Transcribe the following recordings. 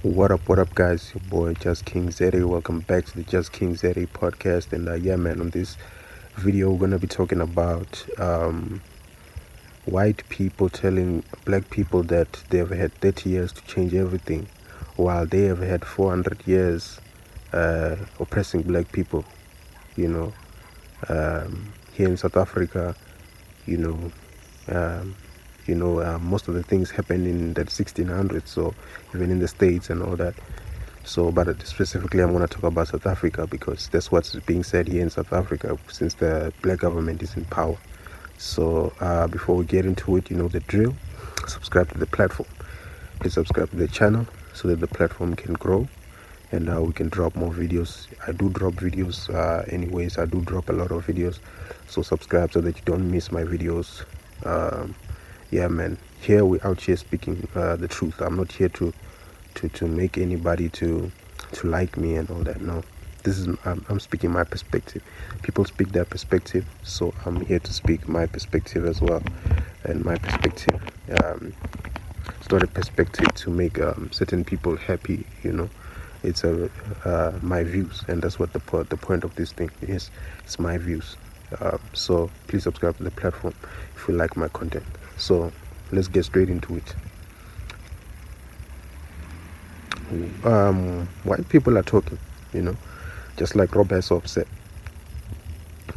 What up, guys? Your boy Just King Zeri. Welcome back to the Just King Zeri podcast. And yeah, man, on this video, we're gonna be talking about white people telling black people that they've had 30 years to change everything, while they have had 400 years oppressing black people. You know, here in South Africa, you know, um, most of the things happened in the 1600s, so even in the States and all that. So, but specifically, I'm going to talk about South Africa because that's what's being said here in South Africa since the black government is in power. So, before we get into it, you know the drill. Subscribe to the platform. Please subscribe to the channel so that the platform can grow and we can drop more videos. I do drop videos anyways. I do drop a lot of videos. So, subscribe so that you don't miss my videos. Yeah, man. Here we out here speaking the truth. I'm not here to make anybody to like me and all that. No, this is I'm speaking my perspective. People speak their perspective, so I'm here to speak my perspective as well. And my perspective, it's not a perspective to make certain people happy. It's my views, and that's what the point of this thing is. It's my views. So please subscribe to the platform if you like my content. So let's get straight into it. White people are talking, just like Rob Hesop said.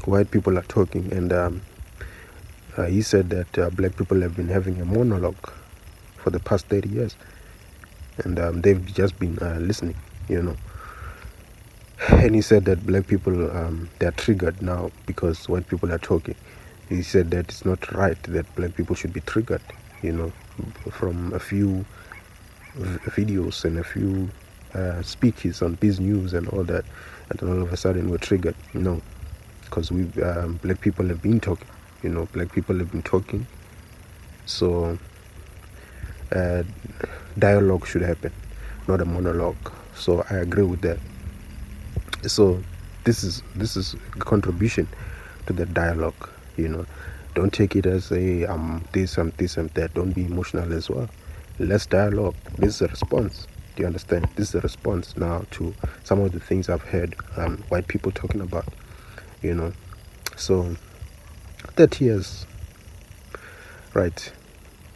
White people are talking, and he said that black people have been having a monologue for the past 30 years, and they've just been listening, And he said that black people, they're triggered now because white people are talking. He said that it's not right that black people should be triggered, from a few videos and a few speeches on Biz News and all that, and then all of a sudden we're triggered. Because we black people have been talking. Black people have been talking. So dialogue should happen, not a monologue. So I agree with that. So this is a contribution to the dialogue. Don't take it as a this, I'm that. Don't be emotional as well. Let's dialogue. This is a response. Do you understand? This is a response now to some of the things I've heard white people talking about. So 30 years, right?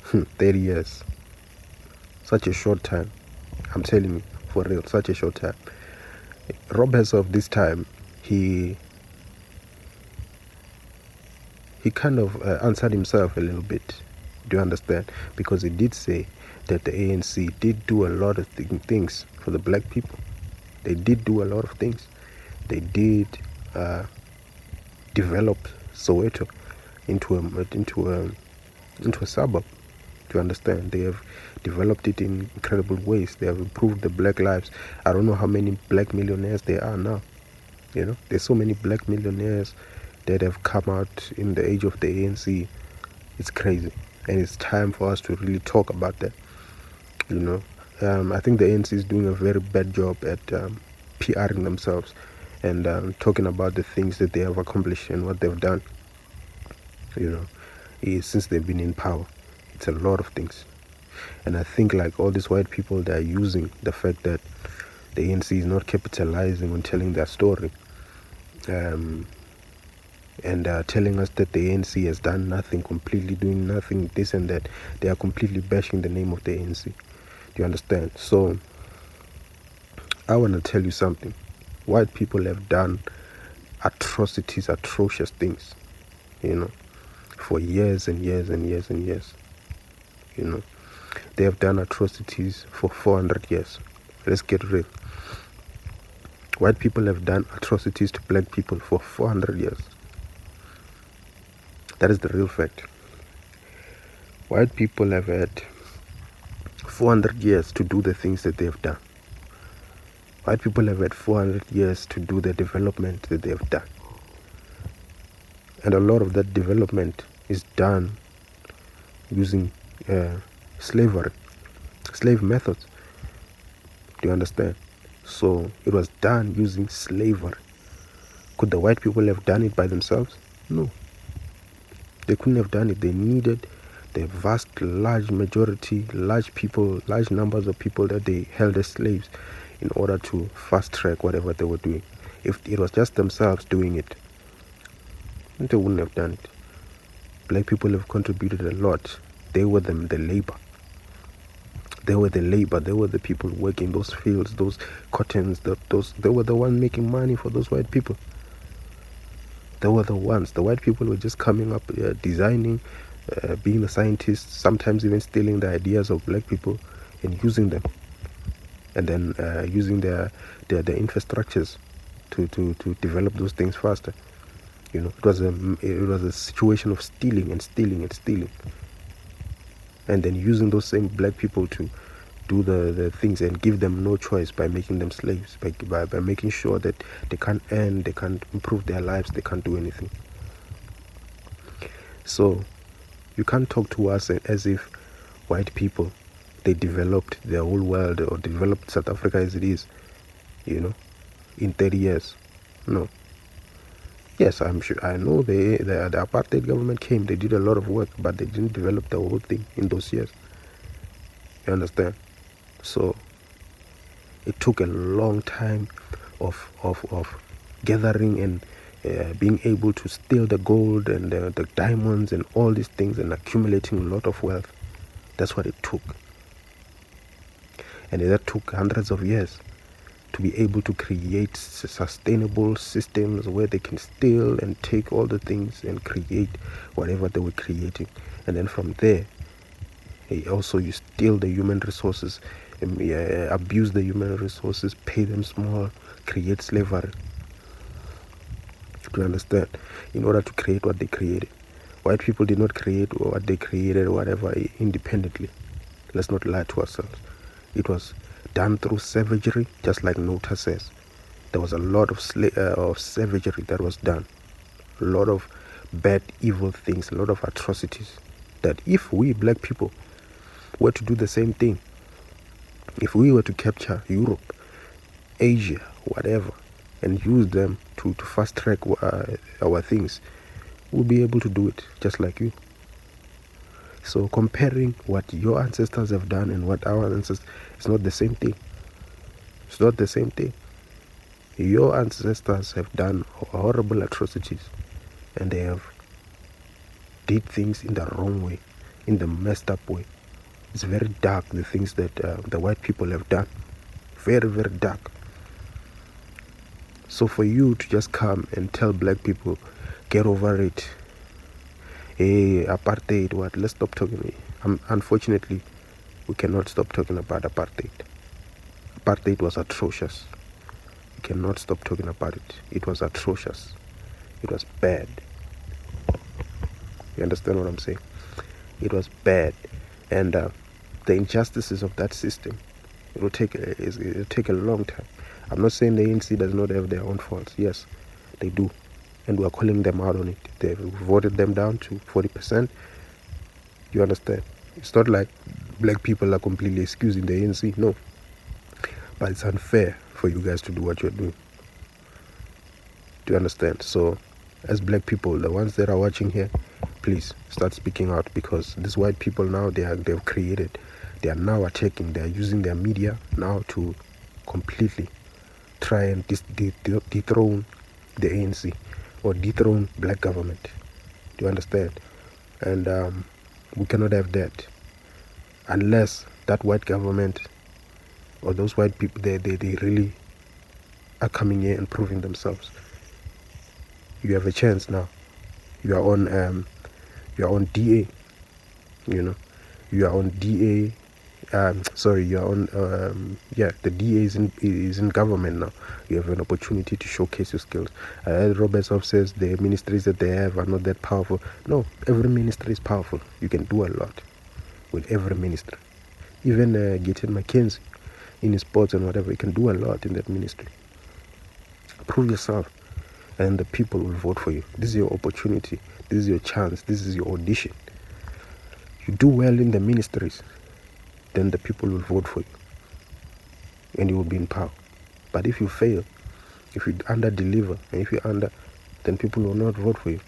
30 years, such a short time. I'm telling you, for real, such a short time. Rob Hesop this time, he kind of answered himself a little bit. Do you understand? Because he did say that the ANC did do a lot of things for the black people. They did do a lot of things. They did develop Soweto into a suburb. Do you understand? They have developed it in incredible ways. They have improved the black lives. I don't know how many black millionaires there are now. There's so many black millionaires that have come out in the age of the ANC. It's crazy, and it's time for us to really talk about that. I think the ANC is doing a very bad job at PRing themselves and talking about the things that they have accomplished and what they've done. Since they've been in power, it's a lot of things. And I think like all these white people, they're using the fact that the ANC is not capitalizing on telling their story, and telling us that the ANC has done nothing, completely doing nothing, this and that. They are completely bashing the name of the ANC. Do you understand? So I want to tell you something. White people have done atrocities, atrocious things, for years and years and years and years. They have done atrocities for 400 years. Let's get real. White people have done atrocities to black people for 400 years. That is the real fact. White people have had 400 years to do the things that they have done. White people have had 400 years to do the development that they have done. And a lot of that development is done using slavery, slave methods. Do you understand? So it was done using slavery. Could the white people have done it by themselves? No. They couldn't have done it. They needed the vast, large majority, large numbers of people that they held as slaves in order to fast track whatever they were doing. If it was just themselves doing it, they wouldn't have done it. Black people have contributed a lot. They were the labor. They were the labor. They were the people working those fields, those cottons. They were the ones making money for those white people. They were the ones. The white people were just coming up, designing, being the scientists, sometimes even stealing the ideas of black people and using them, and then using their infrastructures to develop those things faster. You know, it was a situation of stealing, and then using those same black people to do the things and give them no choice by making them slaves, by making sure that they can't earn, they can't improve their lives, they can't do anything. So you can't talk to us as if white people, they developed the whole world or developed South Africa as it is, you know, in 30 years. No. Yes, I'm sure. I know the apartheid government came, they did a lot of work, but they didn't develop the whole thing in those years. You understand? So it took a long time of gathering and being able to steal the gold and the diamonds and all these things and accumulating a lot of wealth. That's what it took. And that took hundreds of years to be able to create sustainable systems where they can steal and take all the things and create whatever they were creating. And then from there, also you steal the human resources, abuse the human resources, pay them small, create slavery. To understand, in order to create what they created. White people did not create what they created or whatever independently. Let's not lie to ourselves. It was done through savagery, just like Nota says. There was a lot of savagery that was done. A lot of bad, evil things, a lot of atrocities. That if we black people were to do the same thing, if we were to capture Europe, Asia, whatever, and use them to fast track our things, we'll be able to do it just like you. So comparing what your ancestors have done and what our ancestors, it's not the same thing. It's not the same thing. Your ancestors have done horrible atrocities, and they have did things in the wrong way, in the messed up way. It's very dark, the things that the white people have done. Very, very dark. So for you to just come and tell black people, get over it, hey, apartheid, what? Let's stop talking. Unfortunately, we cannot stop talking about apartheid. Apartheid was atrocious. We cannot stop talking about it. It was atrocious. It was bad. You understand what I'm saying? It was bad. And the injustices of that system, it'll take a long time. I'm not saying the ANC does not have their own faults. Yes, they do. And we are calling them out on it. They've voted them down to 40%. You understand? It's not like black people are completely excusing the ANC. No. But it's unfair for you guys to do what you're doing. Do you understand? So, as black people, the ones that are watching here, please start speaking out, because these white people now, they are now attacking, they are using their media now to completely try and dethrone the ANC or dethrone black government. Do you understand? And we cannot have that unless that white government or those white people, they really are coming here and proving themselves. You have a chance now. You are on DA, you know. You are on DA. You are on the DA is in government now. You have an opportunity to showcase your skills. Robert Sof says the ministries that they have are not that powerful. No, every ministry is powerful. You can do a lot with every ministry. Even Gideon Mackenzie in his sports and whatever, you can do a lot in that ministry. Prove yourself, and the people will vote for you. This is your opportunity. This is your chance. This is your audition. You do well in the ministries, then the people will vote for you and you will be in power. But if you fail, if you under-deliver, and if you then people will not vote for you.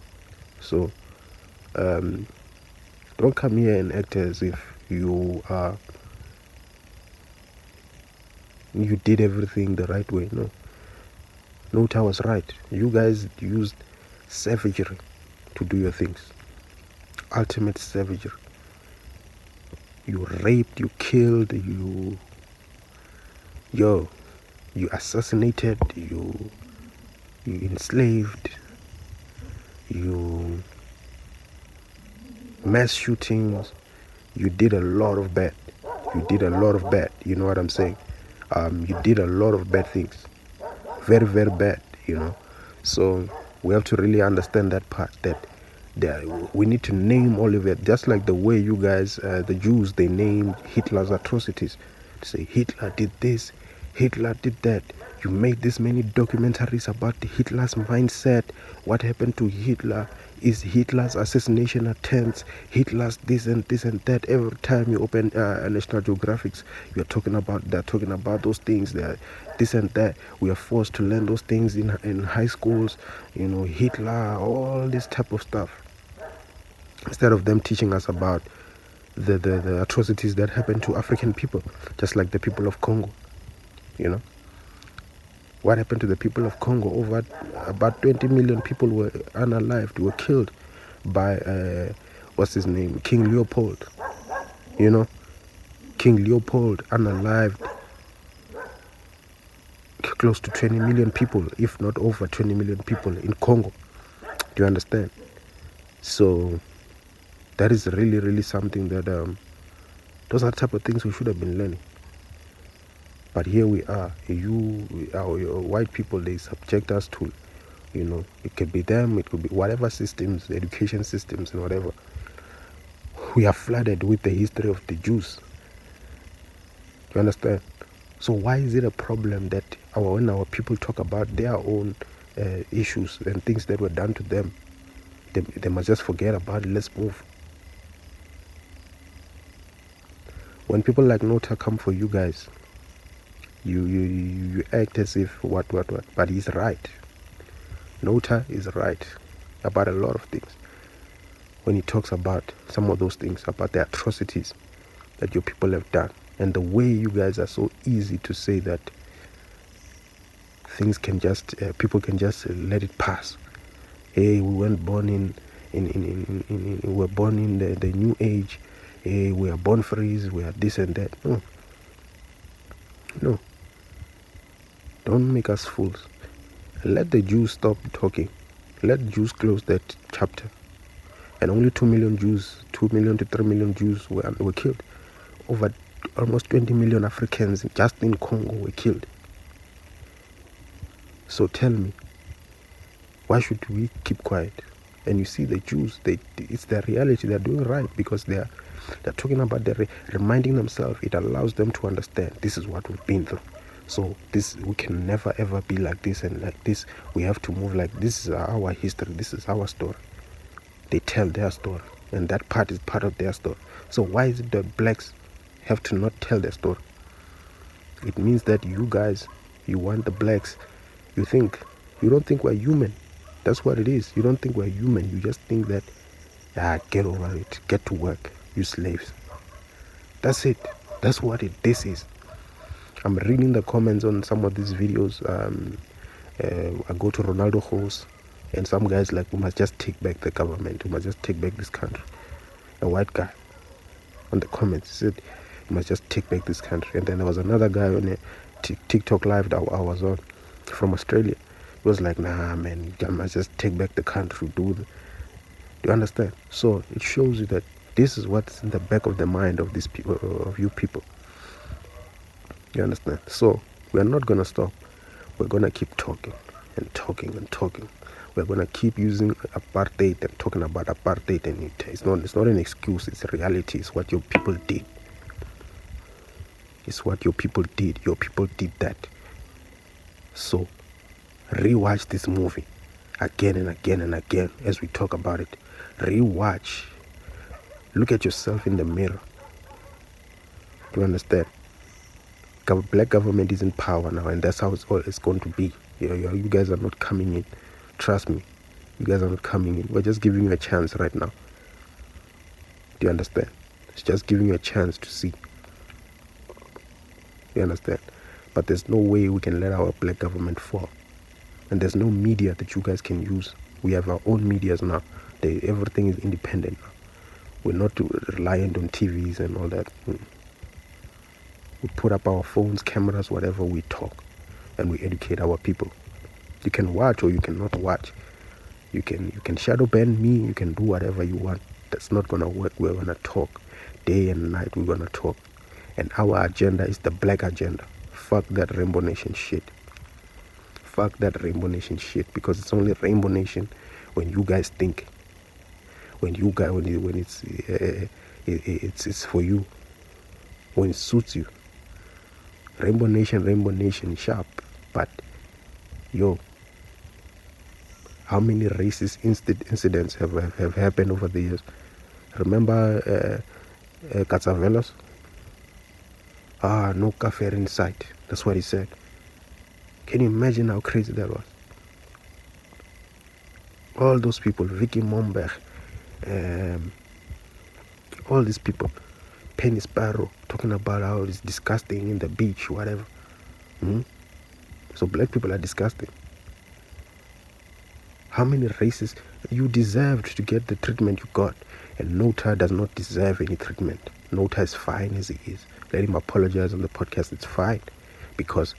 So Don't come here and act as if you did everything the right way. No. Nota was right. You guys used savagery to do your things. Ultimate savagery. You raped, you killed, you assassinated, you enslaved, you mass shootings. You did a lot of bad. You know what I'm saying? You did a lot of bad things. Very, very bad, So we have to really understand that part, that we need to name all of it, just like the way you guys, the Jews, they named Hitler's atrocities. To say Hitler did this, Hitler did that. You made this many documentaries about Hitler's mindset. What happened to Hitler? Is Hitler's assassination attempts, Hitler's this and this and that. Every time you open National Geographics, they're talking about those things. They're this and that. We are forced to learn those things in high schools. Hitler, all this type of stuff. Instead of them teaching us about the atrocities that happened to African people, just like the people of Congo. What happened to the people of Congo? Over about 20 million people were unalived, were killed by, what's his name, King Leopold. King Leopold unalived close to 20 million people, if not over 20 million people in Congo. Do you understand? So that is really, really something that, those are the type of things we should have been learning. But here we are. Our white people, they subject us to, it could be them, it could be whatever systems, education systems and whatever. We are flooded with the history of the Jews. You understand? So why is it a problem that when our people talk about their own issues and things that were done to them, they must just forget about it, let's move? When people like Nota come for you guys, you act as if what, but he's right. Nota is right about a lot of things. When he talks about some of those things, about the atrocities that your people have done, and the way you guys are so easy to say that things can just, people can just let it pass. Hey, we weren't born we were born in the new age. Hey, we are born free, we are this and that. No. Don't make us fools. Let the Jews stop talking. Let Jews close that chapter. And only 2 million Jews, 2 million to 3 million Jews were killed. Over almost 20 million Africans just in Congo were killed. So tell me, why should we keep quiet? And you see the Jews, it's their reality. They're doing right because they're talking about, they're reminding themselves. It allows them to understand this is what we've been through. So we can never ever be like this and like this. We have to move like this. Is our history. This is our story. They tell their story, and that part is part of their story. So why is it that blacks have to not tell their story? It means that you guys, you want the blacks. You don't think we're human. That's what it is. You don't think we're human. You just think that, get over it. Get to work. You slaves. That's it. That's what this is. I'm reading the comments on some of these videos. I go to Ronaldo House, and some guys like, we must just take back the government. We must just take back this country. A white guy on the comments said, we must just take back this country. And then there was another guy on a TikTok live that I was on from Australia. He was like, nah, man, you must just take back the country. Do you understand? So it shows you that this is what's in the back of the mind of these people, of you people. You understand? So we're not going to stop. We're going to keep talking and talking and talking. We're going to keep using apartheid and talking about apartheid. And it's not an excuse. It's a reality. It's what your people did. It's what your people did. Your people did that. So rewatch this movie again and again and again as we talk about it. Rewatch. Look at yourself in the mirror. Do you understand? Black government is in power now, and that's how it's going to be. You guys are not coming in. Trust me, you guys are not coming in. We're just giving you a chance right now. Do you understand? It's just giving you a chance to see. You understand? But there's no way we can let our black government fall. And there's no media that you guys can use. We have our own medias now. Everything is independent now. We're not reliant on TVs and all that. We put up our phones, cameras, whatever, we talk. And we educate our people. You can watch or you cannot watch. You can shadow ban me, you can do whatever you want. That's not gonna work. We're gonna talk. Day and night we're gonna talk. And our agenda is the black agenda. Fuck that Rainbow Nation shit. Fuck that Rainbow Nation shit, because it's only Rainbow Nation when you guys think. When you guys, when it's for you. When it suits you. Rainbow Nation, sharp. But yo, how many racist incidents have happened over the years? Remember Katsavelos? No kafir in sight. That's what he said. Can you imagine how crazy that was? All those people, Vicky Momberg, all these people, Penny Sparrow, talking about how it's disgusting in the beach, whatever. So black people are disgusting. How many races? You deserved to get the treatment you got. And Nota does not deserve any treatment. Nota is fine as he is. Let him apologize on the podcast. It's fine. Because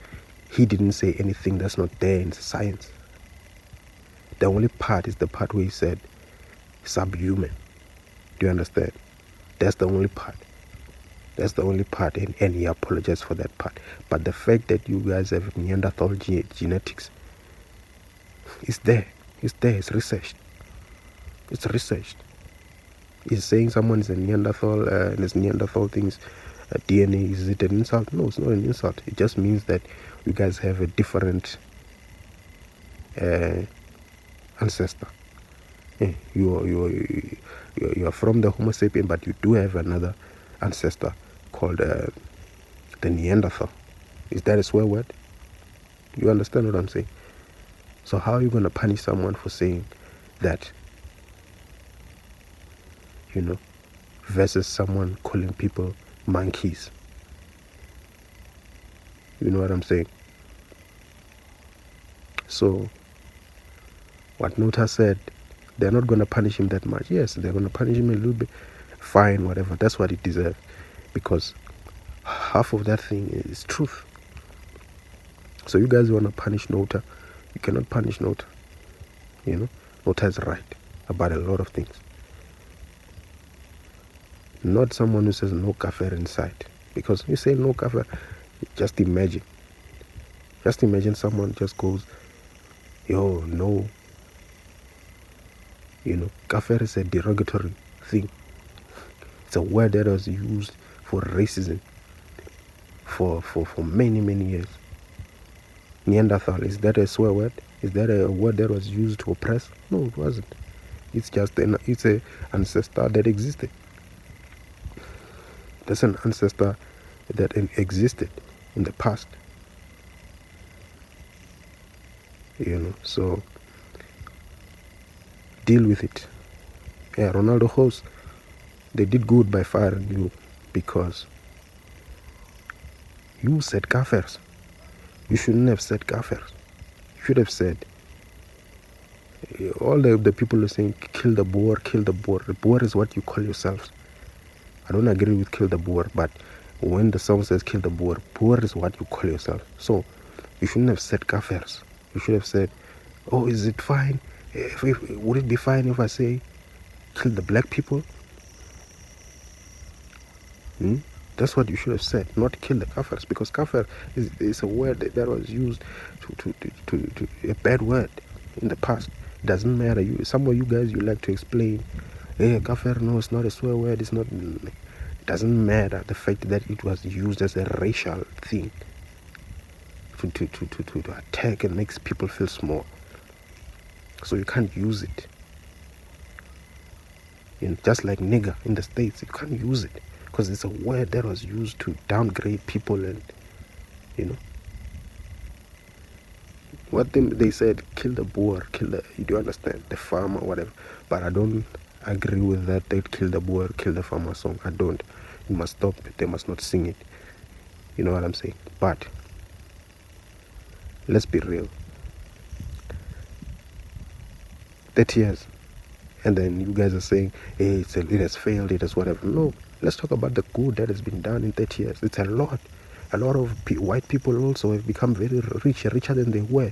he didn't say anything that's not there in science. The only part is the part where he said subhuman. Do you understand? That's the only part. That's the only part, and he apologized for that part. But the fact that you guys have Neanderthal genetics is there. It's there. It's researched. It's researched. Is saying someone is a Neanderthal and his Neanderthal things, DNA, is it an insult? No, it's not an insult. It just means that you guys have a different ancestor. You are from the Homo sapien, but you do have another ancestor called the Neanderthal. Is that a swear word? You understand what I'm saying? So how are you going to punish someone for saying that? Versus someone calling people monkeys. You know what I'm saying? So what Nota said, they're not going to punish him that much. Yes, they're going to punish him a little bit. Fine, whatever. That's what he deserves. Because half of that thing is truth. So you guys want to punish Nota. You cannot punish Nota. Nota is right about a lot of things. Not someone who says no kafir in sight. Because you say no kafir, just imagine. Just imagine someone just goes, yo, no. Kafir is a derogatory thing. It's a word that was used for racism for many, many years. Neanderthal, is that a swear word? Is that a word that was used to oppress? No, it wasn't. It's just it's a ancestor that existed. That's an ancestor that existed in the past. So deal with it. Yeah, Ronaldo host, they did good by firing you because you said kafirs. You shouldn't have said kafirs. You should have said, all the people are saying kill the Boer, kill the Boer. The Boer is what you call yourselves. I don't agree with kill the Boer, but when the song says kill the Boer, Boer is what you call yourself. So you shouldn't have said kafirs. You should have said, oh, is it fine? Would it be fine if I say kill the black people? That's what you should have said, not kill the kafirs, because kafir is a word that was used to a bad word in the past. It doesn't matter. Some of you guys, you like to explain, hey, kafir, no, it's not a swear word. It's not. It doesn't matter the fact that it was used as a racial thing to attack and makes people feel small. So you can't use it. Just like nigger in the States, you can't use it because it's a word that was used to downgrade people, and what they said, kill the Boer, you do understand, the farmer, whatever. But I don't agree with that. They kill the Boer, kill the farmer song. I don't. It must stop. They must not sing it. You know what I'm saying? But let's be real. 30 years. And then you guys are saying, hey, it has failed, it has whatever. No, let's talk about the good that has been done in 30 years. It's a lot. A lot of white people also have become very rich, richer than they were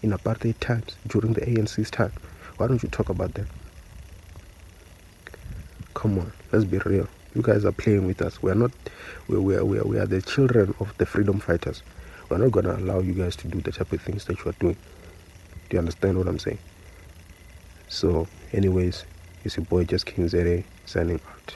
in apartheid times, during the ANC's time. Why don't you talk about that? Come on, let's be real. You guys are playing with us. We are not. We are the children of the freedom fighters. We're not gonna allow you guys to do the type of things that you are doing. Do you understand what I'm saying? So, anyways, it's your boy Just King Zere signing out.